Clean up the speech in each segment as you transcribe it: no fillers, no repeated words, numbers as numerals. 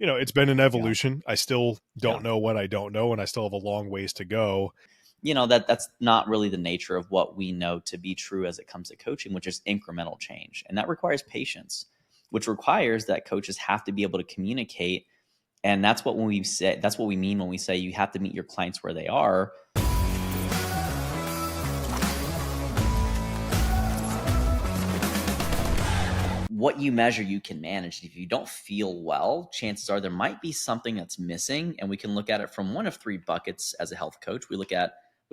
it's been an Yeah. evolution. I still Yeah. don't know what I don't know, and I still have a long ways to go. That's not really the nature of what we know to be true as it comes to coaching, which is incremental change. And that requires patience, which requires that coaches have to be able to communicate. And that's what that's what we mean when we say you have to meet your clients where they are. What you measure, you can manage. If you don't feel well, chances are there might be something that's missing. And we can look at it from one of three buckets as a health coach. We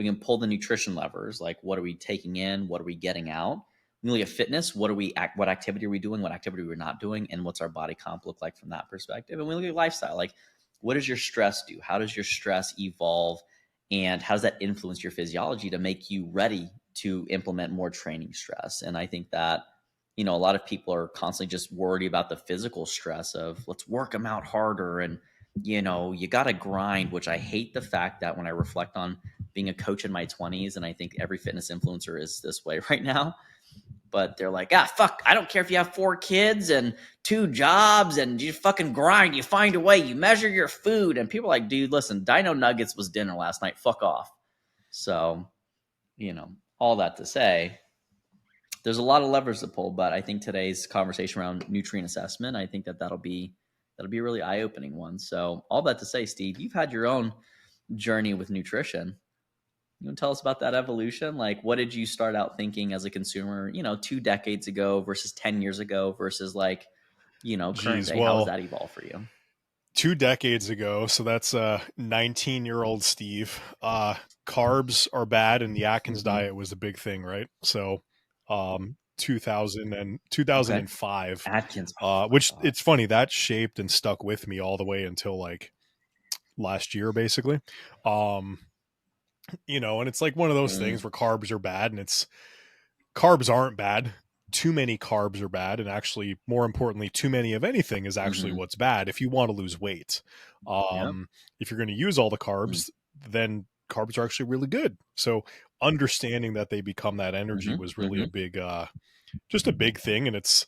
can pull the nutrition levers, like what are we taking in? What are we getting out? We look at fitness. What activity are we doing? What activity we're not doing? And what's our body comp look like from that perspective? And we look at lifestyle, like what does your stress do? How does your stress evolve? And how does that influence your physiology to make you ready to implement more training stress? And I think that a lot of people are constantly just worried about the physical stress of let's work them out harder. And, you got to grind, which I hate the fact that when I reflect on being a coach in my 20s, and I think every fitness influencer is this way right now, but they're like, fuck, I don't care if you have 4 kids and 2 jobs and you fucking grind, you find a way, you measure your food. And people are like, dude, listen, Dino Nuggets was dinner last night. Fuck off. So, all that to say, there's a lot of levers to pull, but I think today's conversation around nutrient assessment, I think that'll be a really eye-opening one. So all that to say, Steve, you've had your own journey with nutrition. You want to tell us about that evolution? Like, what did you start out thinking as a consumer, 2 decades ago versus 10 years ago versus current Geez, day? How has well, that evolved for you? 2 decades ago, so that's 19-year-old Steve. Carbs are bad, and the Atkins Mm-hmm. diet was a big thing, right? So 2000 and Okay. 2005, Atkins. Oh my which God. it's funny, that shaped and stuck with me all the way until like last year, basically. um and it's like one of those Mm, things where carbs are bad, and it's carbs aren't bad. Too many carbs are bad, and actually, more importantly, too many of anything is actually mm-hmm. what's bad if you want to lose weight. Yep. If you're going to use all the Mm, carbs, then carbs are actually really good. So understanding that they become that energy mm-hmm. was really Mm-hmm. a big, just a big thing. And it's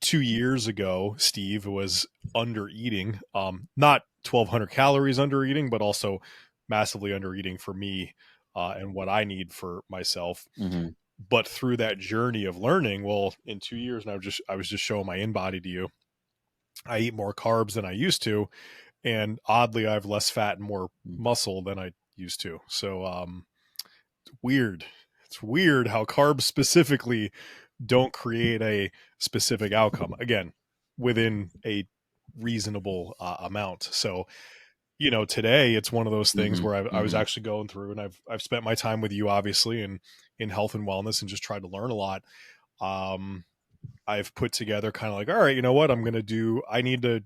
2 years ago, Steve was under eating, not 1,200 calories under eating, but also massively under eating for me, and what I need for myself. Mm-hmm. But through that journey of learning, well, in 2 years, and I was just showing my InBody to you, I eat more carbs than I used to, and oddly, I have less fat and more muscle than I used to. So weird. It's weird how carbs specifically don't create a specific outcome, again, within a reasonable amount. So today it's one of those things Mm-hmm. where I was Mm-hmm. actually going through, and I've spent my time with you, obviously, in health and wellness, and just tried to learn a lot. um I've put together kind of like, all right, you know what, I need to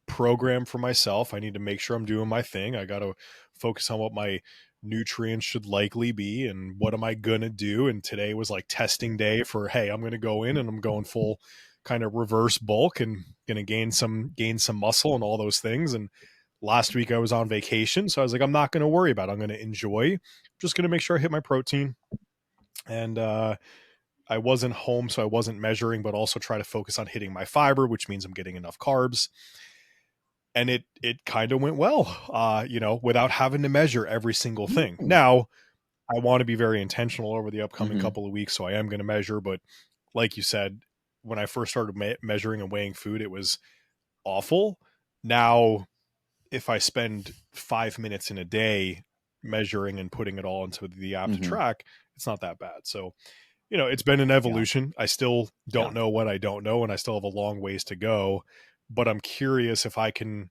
program for myself. I need to make sure I'm doing my thing. I got to focus on what my nutrients should likely be and what am I going to do. And today was like testing day for, hey, I'm going to go in and I'm going full kind of reverse bulk and going to gain some muscle and all those things. And last week I was on vacation, so I was like, I'm not going to worry about it. I'm going to enjoy. I'm just going to make sure I hit my protein. And I wasn't home, so I wasn't measuring, but also try to focus on hitting my fiber, which means I'm getting enough carbs. And it kind of went well, without having to measure every single thing. Ooh. Now, I want to be very intentional over the upcoming Mm-hmm. couple of weeks, so I am going to measure. But like you said, when I first started measuring and weighing food, it was awful. Now, if I spend 5 minutes in a day measuring and putting it all into the app to Mm-hmm. track, it's not that bad. So, it's been an Yeah. evolution. I still Yeah. don't know what I don't know, and I still have a long ways to go. But I'm curious if I can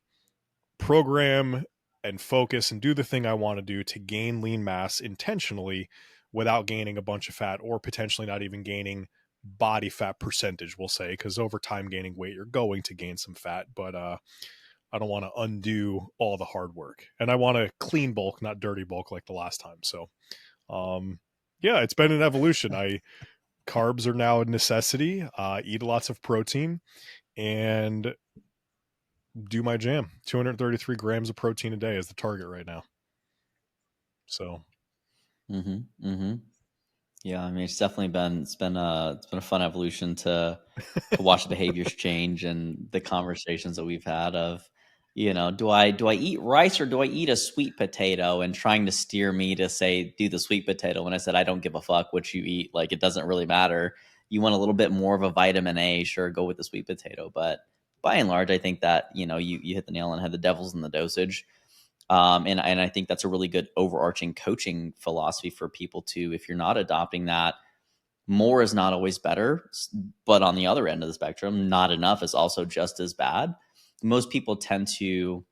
program and focus and do the thing I want to do to gain lean mass intentionally without gaining a bunch of fat, or potentially not even gaining body fat percentage, we'll say, because over time gaining weight, you're going to gain some fat. But I don't want to undo all the hard work, and I want to clean bulk, not dirty bulk like the last time. So um yeah, it's been an evolution. I Carbs are now a necessity. Eat lots of protein and do my jam. 233 grams of protein a day is the target right now. So Mm-hmm. Mm-hmm. Yeah, I mean, it's been a fun evolution to watch the behaviors change and the conversations that we've had of, do I eat rice or do I eat a sweet potato? And trying to steer me to say do the sweet potato when I said I don't give a fuck what you eat. Like it doesn't really matter. You want a little bit more of a vitamin A, sure, go with the sweet potato. But by and large, I think that, you hit the nail on the head. The devil's in the dosage. And I think that's a really good overarching coaching philosophy for people to, if you're not adopting that, more is not always better. But on the other end of the spectrum, not enough is also just as bad. Most people tend to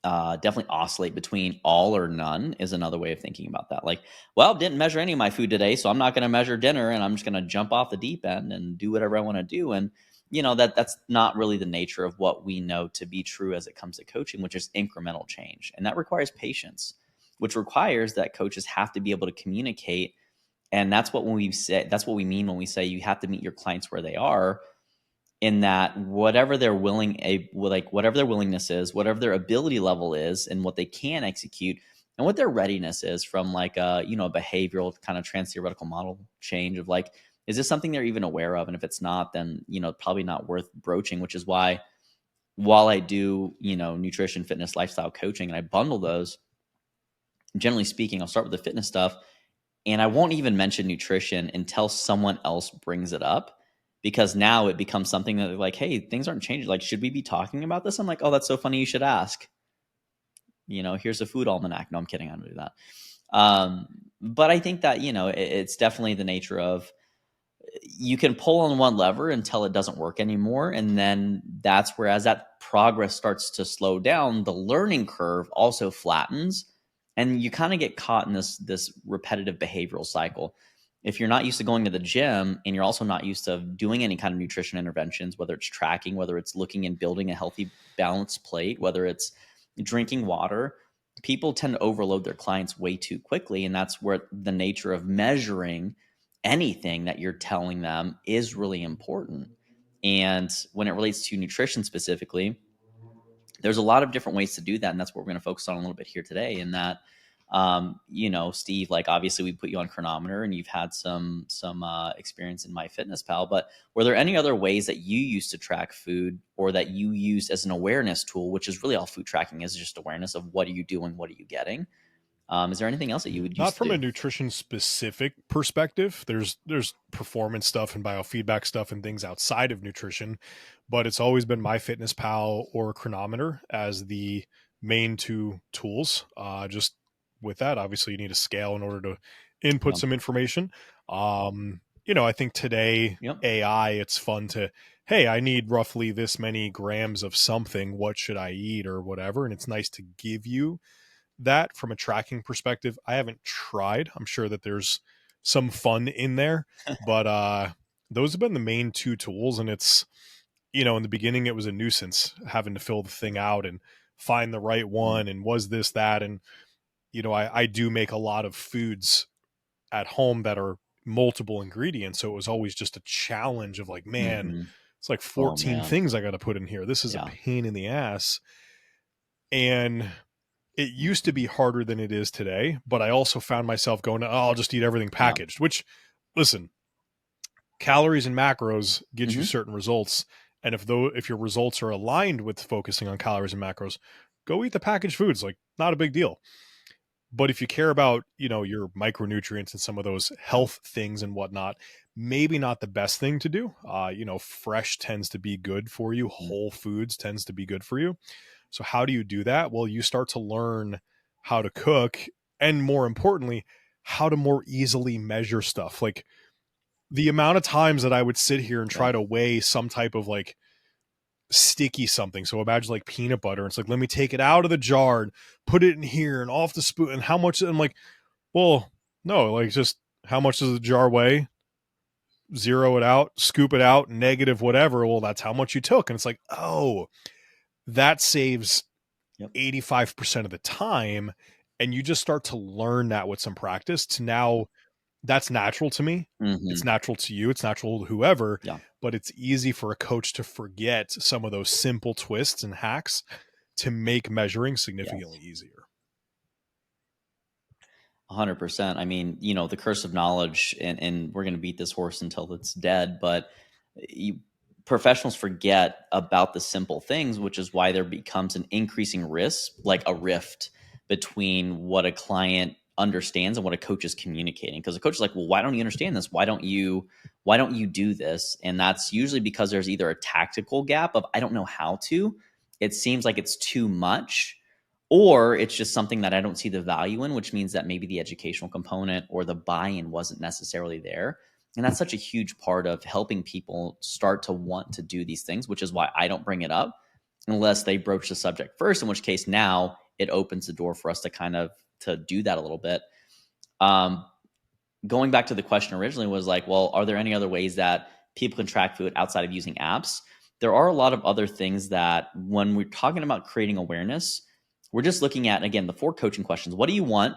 definitely oscillate between all or none is another way of thinking about that. Like, well, didn't measure any of my food today, so I'm not going to measure dinner, and I'm just going to jump off the deep end and do whatever I want to do. And that's not really the nature of what we know to be true as it comes to coaching, which is incremental change, and that requires patience, which requires that coaches have to be able to communicate. And that's what we mean when we say you have to meet your clients where they are, in that whatever their willingness is, whatever their ability level is, and what they can execute, and what their readiness is from like a behavioral kind of trans theoretical model change of like, is this something they're even aware of? And if it's not, then probably not worth broaching. Which is why, while I do nutrition, fitness, lifestyle coaching, and I bundle those, generally speaking, I'll start with the fitness stuff, and I won't even mention nutrition until someone else brings it up, because now it becomes something that they're like, hey, things aren't changing. Like, should we be talking about this? I'm like, oh, that's so funny. You should ask. Here's a food almanac. No, I'm kidding. I don't do that. But I think that, it's definitely the nature of, you can pull on one lever until it doesn't work anymore. And then that's where, as that progress starts to slow down, the learning curve also flattens. And you kind of get caught in this repetitive behavioral cycle. If you're not used to going to the gym, and you're also not used to doing any kind of nutrition interventions, whether it's tracking, whether it's looking and building a healthy, balanced plate, whether it's drinking water, people tend to overload their clients way too quickly. And that's where the nature of measuring anything that you're telling them is really important. And when it relates to nutrition specifically, there's a lot of different ways to do that. And that's what we're going to focus on a little bit here today. In that, Steve, like obviously we put you on chronometer, and you've had some experience in MyFitnessPal, but were there any other ways that you used to track food, or that you used as an awareness tool, which is really all food tracking is, just awareness of what are you doing, what are you getting? Is there anything else that you would Not used to from a do? nutrition specific perspective. There's performance stuff and biofeedback stuff and things outside of nutrition, but it's always been MyFitnessPal or chronometer as the main two tools. Just with that, obviously, you need a scale in order to input Yeah. some information. I think today Yep. AI, it's fun to, hey, I need roughly this many grams of something. What should I eat or whatever? And it's nice to give you that from a tracking perspective. I haven't tried. I'm sure that there's some fun in there, but those have been the main two tools. And it's, in the beginning it was a nuisance having to fill the thing out and find the right Mm-hmm. one and was this that. And I do make a lot of foods at home that are multiple ingredients, so it was always just a challenge of like, man, Mm-hmm. it's like Oh 14 man. things I got to put in here. This is a Yeah. pain in the ass. And it used to be harder than it is today, but I also found myself going, oh, I'll just eat everything Yeah. packaged, which, listen, calories and macros get you Mm-hmm. certain results. And if your results are aligned with focusing on calories and macros, go eat the packaged foods. Like, not a big deal. But if you care about, your micronutrients and some of those Yeah. health things and whatnot, maybe not the best thing to do. Fresh tends to be good for you. Mm-hmm. Whole foods tends to be good for you. So how do you do that? Well, you start to learn how to cook, and more importantly, how to more easily measure stuff. Like, the amount of times that I would sit here and Yeah. try to weigh some type of like sticky something. So imagine like peanut butter. It's like, let me take it out of the jar and put it in here and off the spoon. And how much? I'm like, well, no, like, just how much does the jar weigh? Zero it out, scoop it out, negative whatever. Well, that's how much you took. And it's like, oh, that saves Yep. 85% of the time. And you just start to learn that with some practice to now, that's natural to me. It's Mm-hmm. natural to you. It's natural to whoever, Yeah. but it's easy for a coach to forget some of those simple twists and hacks to make measuring significantly Yes. easier. 100%. I mean, the curse of knowledge, and we're going to beat this horse until it's dead, but you, professionals forget about the simple things, which is why there becomes an increasing risk, like a rift between what a client understands and what a coach is communicating. Because the coach is like, well, why don't you understand this? Why don't you do this? And that's usually because there's either a tactical gap of I don't know how to. It seems like it's too much, or it's just something that I don't see the value in, which means that maybe the educational component or the buy-in wasn't necessarily there. And that's such a huge part of helping people start to want to do these things, which is why I don't bring it up unless they broach the subject first, in which case now it opens the door for us to kind of to do that a little bit. Um, Going back to the question originally was like, well, are there any other ways that people can track food outside of using apps? There are a lot of other things that when we're talking about creating awareness, we're just looking at, again, the 4 coaching questions. What do you want?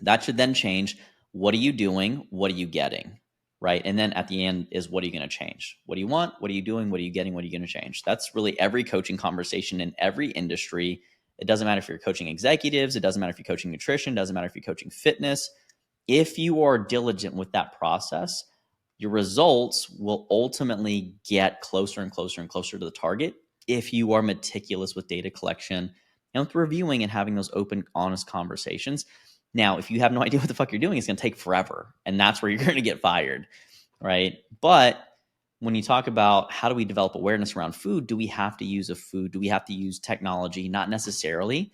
That should then change. What are you doing? What are you getting? Right. And then at the end is what are you going to change? What do you want? What are you doing? What are you getting? What are you going to change? That's really every coaching conversation in every industry. It doesn't matter if you're coaching executives. It doesn't matter if you're coaching nutrition. It doesn't matter if you're coaching fitness. If you are diligent with that process, your results will ultimately get closer and closer and closer to the target if you are meticulous with data collection and with reviewing and having those open, honest conversations. Now, if you have no idea what the fuck you're doing, it's going to take forever. And that's where you're going to get fired, right? But when you talk about how do we develop awareness around food, do we have to use a food? Do we have to use technology? Not necessarily.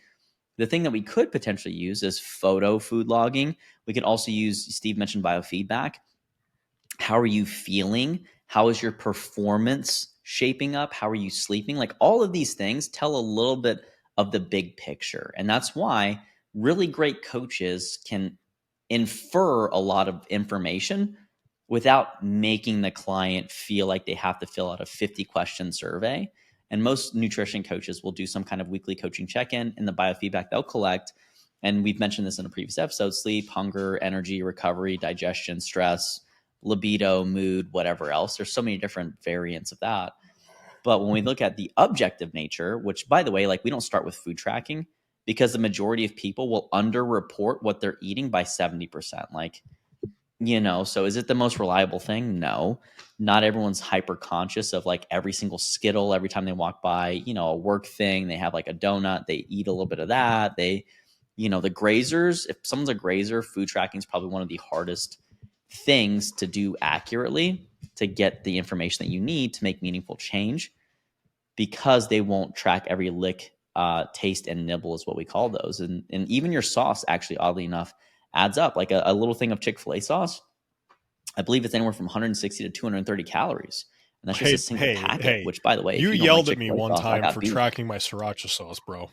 The thing that we could potentially use is photo food logging. We could also use, Steve mentioned biofeedback. How are you feeling? How is your performance shaping up? How are you sleeping? Like all of these things tell a little bit of the big picture. And that's why really great coaches can infer a lot of information without making the client feel like they have to fill out a 50-question survey. And most nutrition coaches will do some kind of weekly coaching check-in, and the biofeedback they'll collect. And we've mentioned this in a previous episode: sleep, hunger, energy, recovery, digestion, stress, libido, mood, whatever else. There's so many different variants of that. But when we look at the objective nature, which by the way, like we don't start with food tracking because the majority of people will underreport what they're eating by 70%. Like, so is it the most reliable thing? No. Not everyone's hyper conscious of like every single Skittle every time they walk by, a work thing. They have like a donut, they eat a little bit of that. The grazers, if someone's a grazer, food tracking is probably one of the hardest things to do accurately to get the information that you need to make meaningful change, because they won't track every lick, taste, and nibble is what we call those. And even your sauce, actually, oddly enough, adds up. Like a little thing of Chick-fil-A sauce, I believe it's anywhere from 160 to 230 calories. And that's just Hey, a single hey, packet, hey! which, by the way, You if you don't like yelled at me Chick-fil-A one sauce, I time got for beef. tracking my sriracha sauce, bro.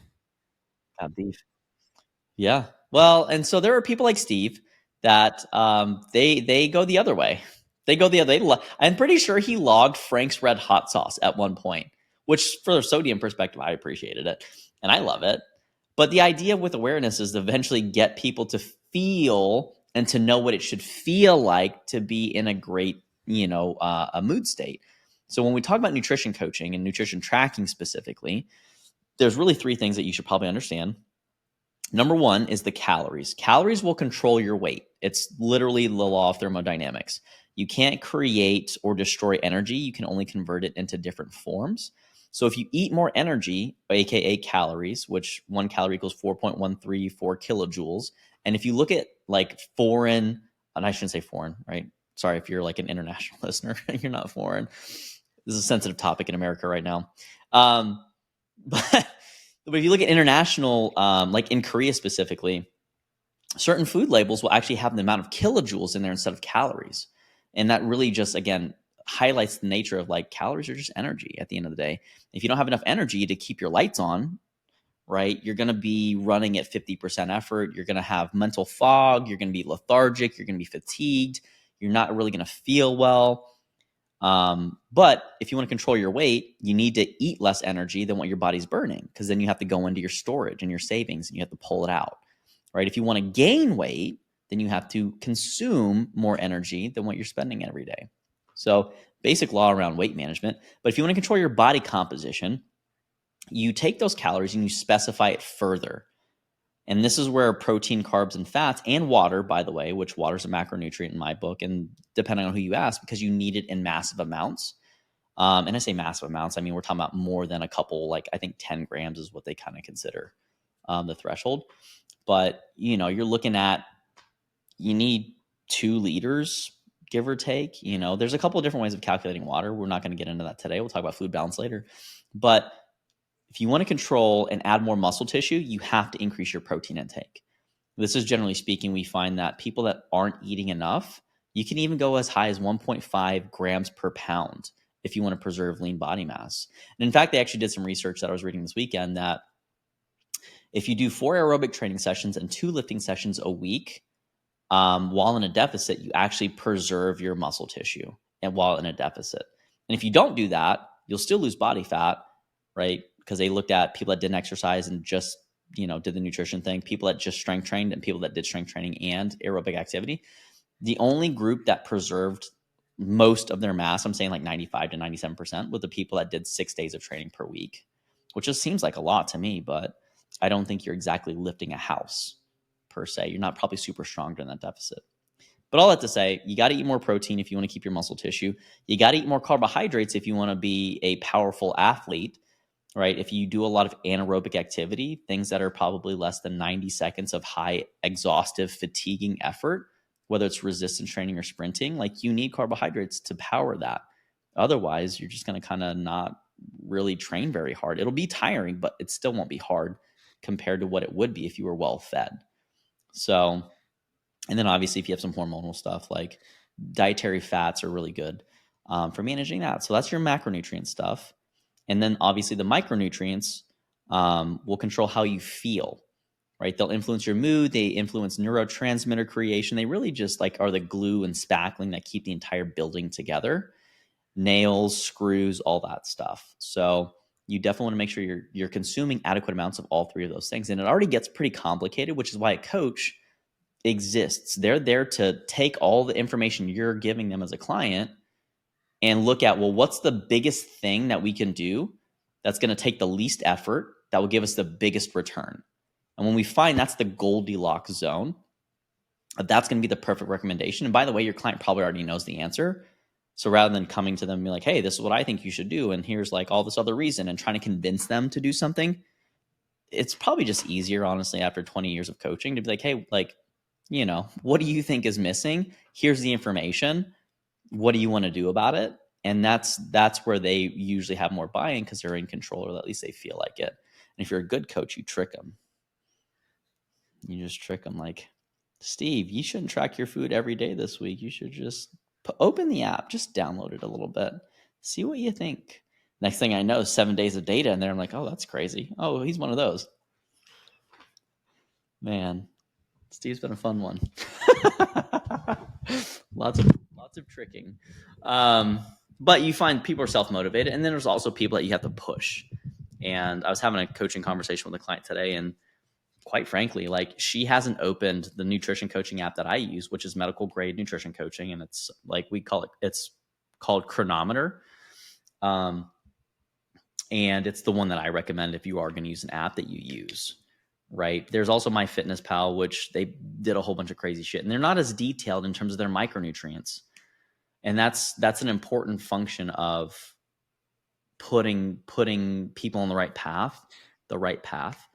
Got beef. Yeah. Well, and so there are people like Steve that they go the other way. They go the other. I'm pretty sure he logged Frank's Red Hot sauce at one point, which for a sodium perspective, I appreciated it and I love it. But the idea with awareness is to eventually get people to feel and to know what it should feel like to be in a great, a mood state. So when we talk about nutrition coaching and nutrition tracking specifically, there's really 3 things that you should probably understand. Number 1 is the calories. Calories will control your weight. It's literally the law of thermodynamics. You can't create or destroy energy. You can only convert it into different forms. So if you eat more energy, aka calories, which 1 calorie equals 4.134 kilojoules. And if you look at like foreign, and I shouldn't say foreign, right? Sorry if you're like an international listener, you're not foreign. This is a sensitive topic in America right now. But but if you look at international, like in Korea specifically, certain food labels will actually have the amount of kilojoules in there instead of calories. And that really just, again, highlights the nature of like calories are just energy at the end of the day. If you don't have enough energy to keep your lights on, right, you're going to be running at 50% effort. You're going to have mental fog. You're going to be lethargic. You're going to be fatigued. You're not really going to feel well. But if you want to control your weight, you need to eat less energy than what your body's burning, because then you have to go into your storage and your savings and you have to pull it out, right? If you want to gain weight, then you have to consume more energy than what you're spending every day. So basic law around weight management. But if you want to control your body composition, you take those calories and you specify it further. And this is where protein, carbs, and fats, and water, by the way, which water is a macronutrient in my book, and depending on who you ask, because you need it in massive amounts. And I say massive amounts, I mean, we're talking about more than a couple, like I think 10 grams is what they kind of consider the threshold. But, you're looking at, you need 2 liters, give or take. There's a couple of different ways of calculating water. We're not going to get into that today. We'll talk about fluid balance later. But if you want to control and add more muscle tissue, you have to increase your protein intake. This is generally speaking, we find that people that aren't eating enough, you can even go as high as 1.5 grams per pound if you want to preserve lean body mass. And in fact, they actually did some research that I was reading this weekend that if you do 4 aerobic training sessions and 2 lifting sessions a week, while in a deficit, you actually preserve your muscle tissue and while in a deficit. And if you don't do that, you'll still lose body fat, right? Because they looked at people that didn't exercise and just, did the nutrition thing, people that just strength trained and people that did strength training and aerobic activity. The only group that preserved most of their mass, I'm saying like 95 to 97%, were the people that did 6 days of training per week, which just seems like a lot to me, but I don't think you're exactly lifting a house per se. You're not probably super strong during that deficit. But all that to say, you got to eat more protein if you want to keep your muscle tissue. You got to eat more carbohydrates if you want to be a powerful athlete, right? If you do a lot of anaerobic activity, things that are probably less than 90 seconds of high exhaustive, fatiguing effort, whether it's resistance training or sprinting, like you need carbohydrates to power that. Otherwise, you're just going to kind of not really train very hard. It'll be tiring, but it still won't be hard compared to what it would be if you were well fed. So, and then obviously if you have some hormonal stuff, like dietary fats are really good for managing that. So that's your macronutrient stuff. And then obviously the micronutrients will control how you feel, right? They'll influence your mood. They influence neurotransmitter creation. They really just like are the glue and spackling that keep the entire building together. Nails, screws, all that stuff. So you definitely want to make sure you're consuming adequate amounts of all 3 of those things. And it already gets pretty complicated, which is why a coach exists. They're there to take all the information you're giving them as a client and look at, well, what's the biggest thing that we can do that's going to take the least effort that will give us the biggest return? And when we find that's the Goldilocks zone, that's going to be the perfect recommendation. And by the way, your client probably already knows the answer. So rather than coming to them and be like, hey, this is what I think you should do, and here's like all this other reason, and trying to convince them to do something, it's probably just easier, honestly, after 20 years of coaching to be like, hey, like, what do you think is missing? Here's the information. What do you want to do about it? And that's where they usually have more buy-in because they're in control, or at least they feel like it. And if you're a good coach, you trick them. You just trick them like, Steve, you shouldn't track your food every day this week. You should just open the app, just download it a little bit, see what you think. Next thing I know, 7 days of data in there. I'm like, oh, that's crazy. Oh, he's one of those. Man, Steve's been a fun one. lots of tricking. But you find people are self-motivated, and then there's also people that you have to push. And I was having a coaching conversation with a client today, and quite frankly, like she hasn't opened the nutrition coaching app that I use, which is medical grade nutrition coaching. And it's like, it's called Chronometer. And it's the one that I recommend if you are going to use an app that you use, right? There's also MyFitnessPal, which they did a whole bunch of crazy shit, and they're not as detailed in terms of their micronutrients. And that's an important function of putting people on the right path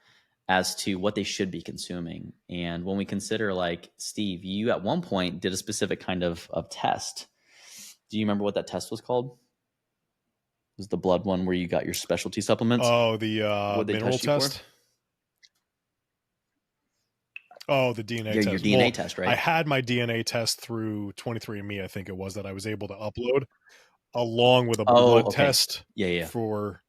as to what they should be consuming. And when we consider, like, Steve, you at one point did a specific kind of test. Do you remember what that test was called? It was the blood one where you got your specialty supplements? Oh, the What they mineral test you for? test. Oh, the DNA Your test. DNA Well, test, I right? had my DNA test through 23andMe, I think it was, that I was able to upload along with a Oh, blood okay. test Yeah. for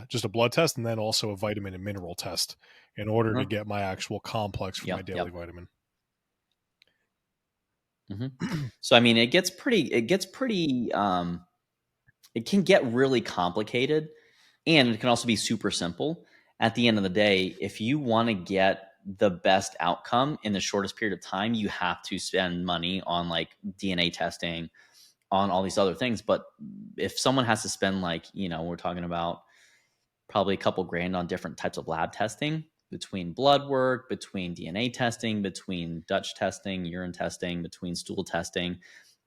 just a blood test, and then also a vitamin and mineral test in order to Uh-huh. get my actual complex for my Yep. daily vitamin. Mm-hmm. So I mean, it can get really complicated, and it can also be super simple. At the end of the day, if you want to get the best outcome in the shortest period of time, you have to spend money on like DNA testing, on all these other things. But if someone has to spend, like, we're talking about probably a couple grand on different types of lab testing, between blood work, between DNA testing, between Dutch testing, urine testing, between stool testing,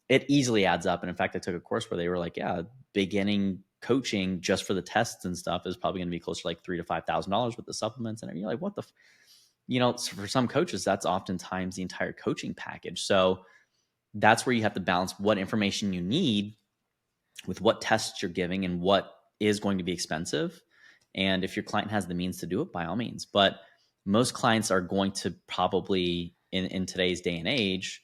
it easily adds up. And in fact, I took a course where they were like, yeah, beginning coaching just for the tests and stuff is probably going to be closer to like $3,000 to $5,000 with the supplements. And you're like, what the, for some coaches, that's oftentimes the entire coaching package. So that's where you have to balance what information you need with what tests you're giving and what is going to be expensive. And if your client has the means to do it, by all means. But most clients are going to probably, in today's day and age,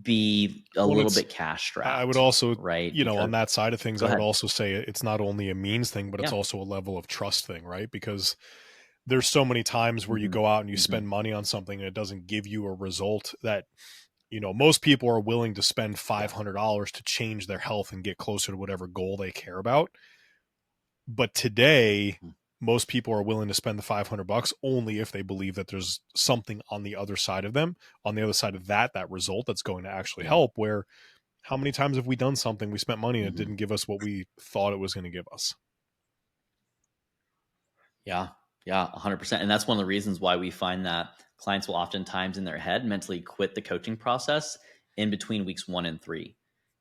be a Well, little it's bit cash I would strapped, also, right? on Because that side of things, go I would ahead. also say it's not only a means thing, but it's Yeah. also a level of trust thing, right? Because there's so many times where you Mm-hmm. go out and you Mm-hmm. spend money on something and it doesn't give you a result that, most people are willing to spend Yeah. $500 to change their health and get closer to whatever goal they care about. But today, Mhm. most people are willing to spend the $500 only if they believe that there's something on the other side of them, on the other side of that result that's going to actually Yeah. help. Where how many times have we done something, we spent money and it Mm-hmm. didn't give us what we thought it was going to give us? Yeah. Yeah. 100%. And that's one of the reasons why we find that clients will oftentimes in their head mentally quit the coaching process in between weeks 1 and 3.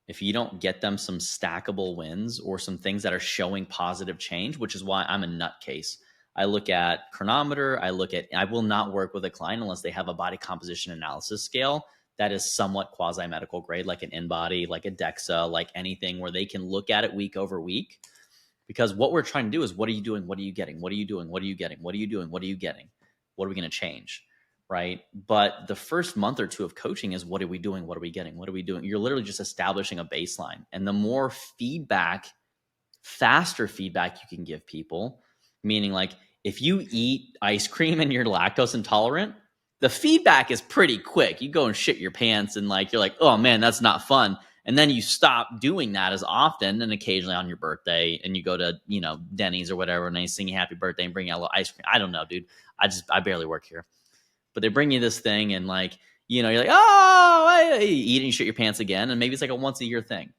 If you don't get them some stackable wins or some things that are showing positive change, which is why I'm a nutcase. I look at chronometer. I will not work with a client unless they have a body composition analysis scale that is somewhat quasi medical grade, like an InBody, like a DEXA, like anything where they can look at it week over week. Because what we're trying to do is, what are you doing? What are you getting? What are you doing? What are you getting? What are you doing? What are you getting? What are we going to change? Right. But the first month or two of coaching is, what are we doing? What are we getting? What are we doing? You're literally just establishing a baseline. And the more feedback, faster feedback you can give people, meaning like if you eat ice cream and you're lactose intolerant, the feedback is pretty quick. You go and shit your pants and like you're like, oh man, that's not fun. And then you stop doing that as often, and occasionally on your birthday, and you go to, Denny's or whatever, and they sing you happy birthday and bring you a little ice cream. I don't know, dude. I barely work here. But they bring you this thing, and like, you're like, oh, you eat and you shit your pants again. And maybe it's like a once a year thing.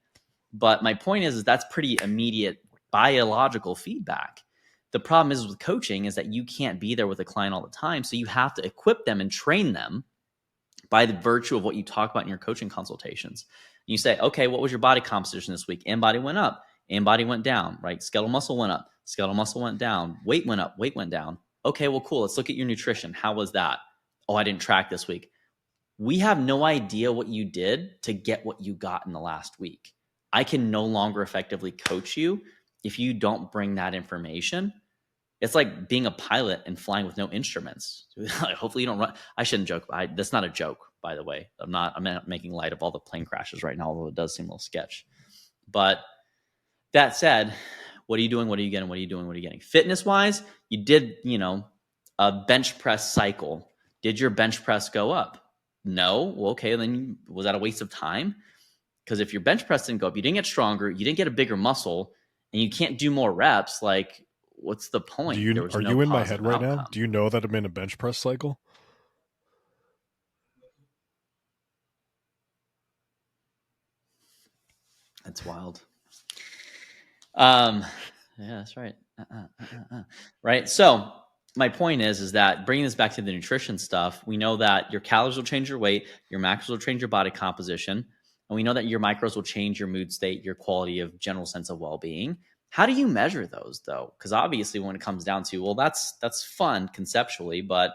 But my point is that's pretty immediate biological feedback. The problem is with coaching is that you can't be there with a client all the time. So you have to equip them and train them by the virtue of what you talk about in your coaching consultations. You say, okay, what was your body composition this week? In body went up, in body went down, right? Skeletal muscle went up, skeletal muscle went down, weight went up, weight went down. Okay, well, cool. Let's look at your nutrition. How was that? Oh, I didn't track this week. We have no idea what you did to get what you got in the last week. I can no longer effectively coach you if you don't bring that information. It's like being a pilot and flying with no instruments. Hopefully you don't run. I shouldn't joke. That's not a joke, by the way. I'm not making light of all the plane crashes right now, although it does seem a little sketch. But that said, what are you doing? What are you getting? What are you doing? What are you getting? Fitness wise, you did, a bench press cycle. Did your bench press go up? No. Well, okay, then was that a waste of time? Because if your bench press didn't go up, you didn't get stronger, you didn't get a bigger muscle, and you can't do more reps, like, what's the point? There was Are no you in my head positive right now? outcome. Do you know that I'm in a bench press cycle? That's wild. Yeah, that's right. Right. So my point is that bringing this back to the nutrition stuff, we know that your calories will change your weight, your macros will change your body composition, and we know that your micros will change your mood state, your quality of general sense of well-being. How do you measure those though? Because obviously, when it comes down to, well, that's fun conceptually, but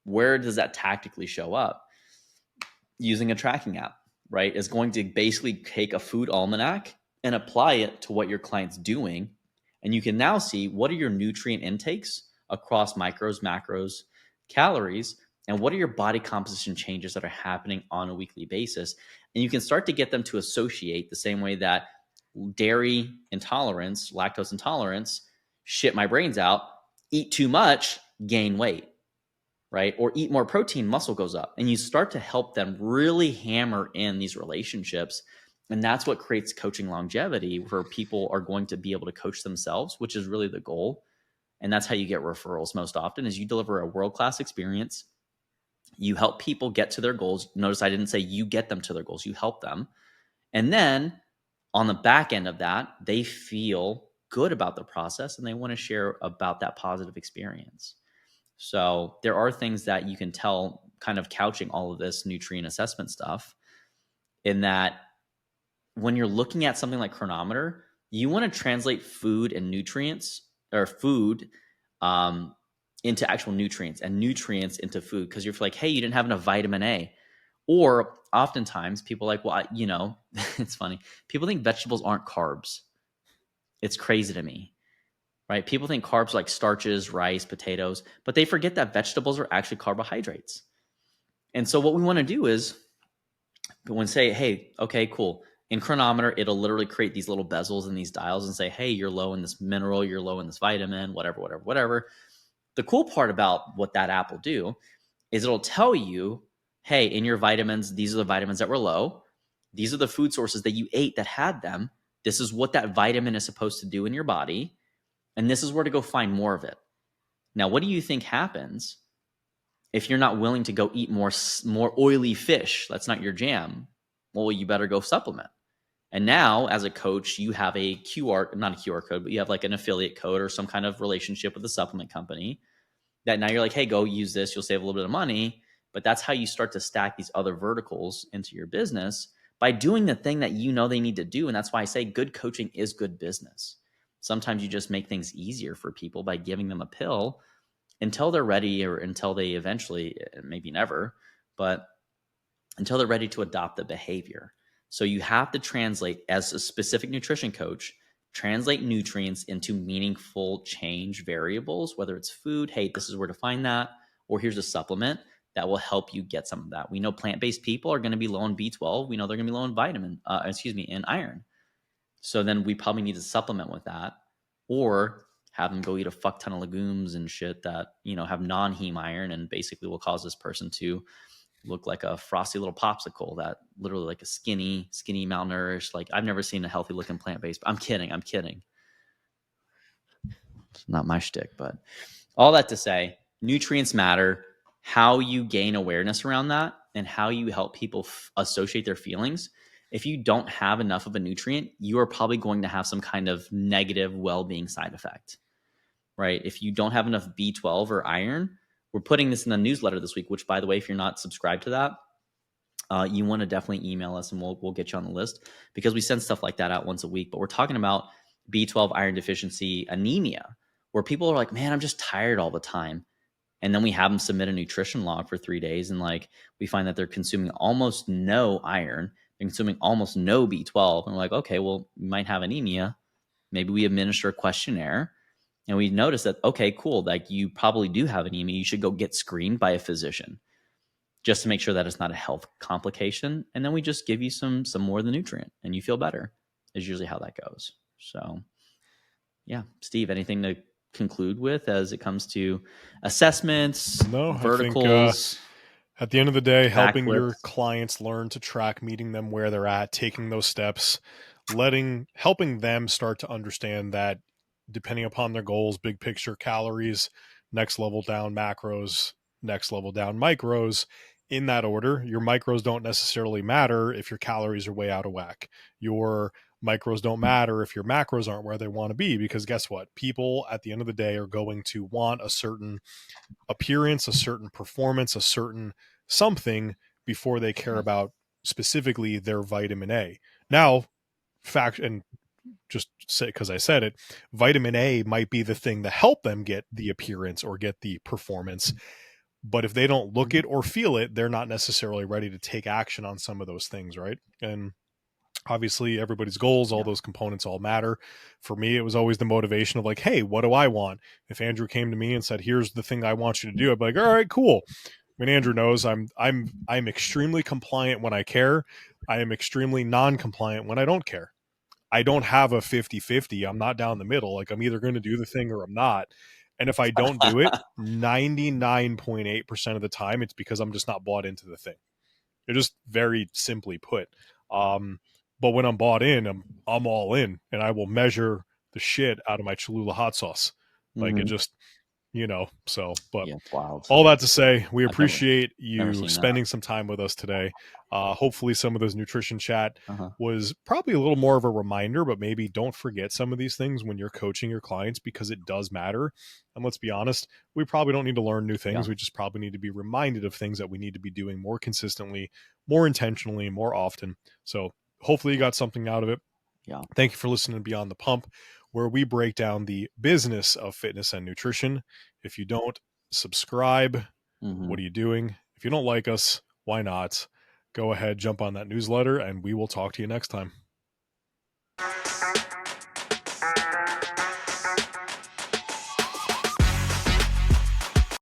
where does that tactically show up? Using a tracking app, right, is going to basically take a food almanac and apply it to what your client's doing. And you can now see what are your nutrient intakes across micros, macros, calories, and what are your body composition changes that are happening on a weekly basis. And you can start to get them to associate the same way that dairy intolerance, lactose intolerance, shit my brains out, eat too much, gain weight, right? Or eat more protein, muscle goes up. And you start to help them really hammer in these relationships. And that's what creates coaching longevity, where people are going to be able to coach themselves, which is really the goal. And that's how you get referrals most often, is you deliver a world-class experience. You help people get to their goals. Notice I didn't say you get them to their goals, you help them. And then on the back end of that, they feel good about the process and they want to share about that positive experience. So there are things that you can tell, kind of couching all of this nutrient assessment stuff, in that when you're looking at something like chronometer, you want to translate food and nutrients, or food um, into actual nutrients, and nutrients into food, because you're like, hey, you didn't have enough vitamin A. Or oftentimes people are like, well, it's funny. People think vegetables aren't carbs. It's crazy to me, right? People think carbs are like starches, rice, potatoes, but they forget that vegetables are actually carbohydrates. And so what we want to do is, when say, hey, okay, cool. In chronometer, it'll literally create these little bezels and these dials and say, hey, you're low in this mineral, you're low in this vitamin, whatever, whatever, whatever. The cool part about what that app will do is it'll tell you, hey, in your vitamins, these are the vitamins that were low. These are the food sources that you ate that had them. This is what that vitamin is supposed to do in your body. And this is where to go find more of it. Now, what do you think happens if you're not willing to go eat more oily fish? That's not your jam. Well, you better go supplement. And now, as a coach, you have a QR, not a QR code, but you have like an affiliate code or some kind of relationship with a supplement company that now you're like, hey, go use this. You'll save a little bit of money. But that's how you start to stack these other verticals into your business, by doing the thing that you know they need to do. And that's why I say good coaching is good business. Sometimes you just make things easier for people by giving them a pill until they're ready, or until they eventually, maybe never, but until they're ready to adopt the behavior. So you have to translate, as a specific nutrition coach, translate nutrients into meaningful change variables, whether it's food, hey, this is where to find that, or here's a supplement that will help you get some of that. We know plant-based people are going to be low in B12. We know they're going to be low in in iron. So then we probably need to supplement with that, or have them go eat a fuck ton of legumes and shit that, have non-heme iron, and basically will cause this person to look like a frosty little popsicle, that literally like a skinny, malnourished. Like, I've never seen a healthy looking plant based. I'm kidding. It's not my shtick, but all that to say, nutrients matter. How you gain awareness around that, and how you help people associate their feelings. If you don't have enough of a nutrient, you are probably going to have some kind of negative well-being side effect, right? If you don't have enough B12 or iron, we're putting this in the newsletter this week, which, by the way, if you're not subscribed to that, you want to definitely email us, and we'll get you on the list, because we send stuff like that out once a week. But we're talking about B12 iron deficiency anemia, where people are like, man, I'm just tired all the time. And then we have them submit a nutrition log for 3 days, and like, we find that they're consuming almost no iron, they're consuming almost no B12. And we're like, okay, well, you might have anemia. Maybe we administer a questionnaire, and we notice that, okay, cool, like, you probably do have anemia. You should go get screened by a physician, just to make sure that it's not a health complication. And then we just give you some more of the nutrient, and you feel better, is usually how that goes. So yeah, Steve, anything to conclude with as it comes to assessments, No, I think verticals, at the end of the day, helping your backflips? clients learn to track, meeting them where they're at, taking those steps, helping them start to understand that depending upon their goals, big picture calories, next level down macros, next level down micros, in that order. Your micros don't necessarily matter if your calories are way out of whack. Your micros don't matter if your macros aren't where they want to be, because guess what? People at the end of the day are going to want a certain appearance, a certain performance, a certain something before they care about specifically their vitamin A. Now, fact, and just say, because I said it, vitamin A might be the thing to help them get the appearance or get the performance. But if they don't look it or feel it, they're not necessarily ready to take action on some of those things, right? And obviously everybody's goals, all Yeah. those components all matter. For me, it was always the motivation of like, hey, what do I want? If Andrew came to me and said, here's the thing I want you to do, I'd be like, all right, cool. I mean, Andrew knows I'm extremely compliant when I care. I am extremely non-compliant when I don't care. I don't have a 50-50. I'm not down the middle. Like, I'm either going to do the thing or I'm not. And if I don't do it, 99.8% of the time, it's because I'm just not bought into the thing. They're just very simply put. Um, but when I'm bought in, I'm all in, and I will measure the shit out of my Cholula hot sauce. Like, it Mhm. just So, but Yeah, it's wild. all that to say, we I've appreciate never you seen that. spending some time with us today. Hopefully, some of this nutrition chat Uh-huh. was probably a little more of a reminder, but maybe don't forget some of these things when you're coaching your clients because it does matter. And let's be honest, we probably don't need to learn new things. Yeah. We just probably need to be reminded of things that we need to be doing more consistently, more intentionally, more often. So, hopefully, you got something out of it. Yeah. Thank you for listening to Beyond the Pump, where we break down the business of fitness and nutrition. If you don't subscribe, Hmm. what are you doing? If you don't like us, why not? Go ahead, jump on that newsletter, and we will talk to you next time.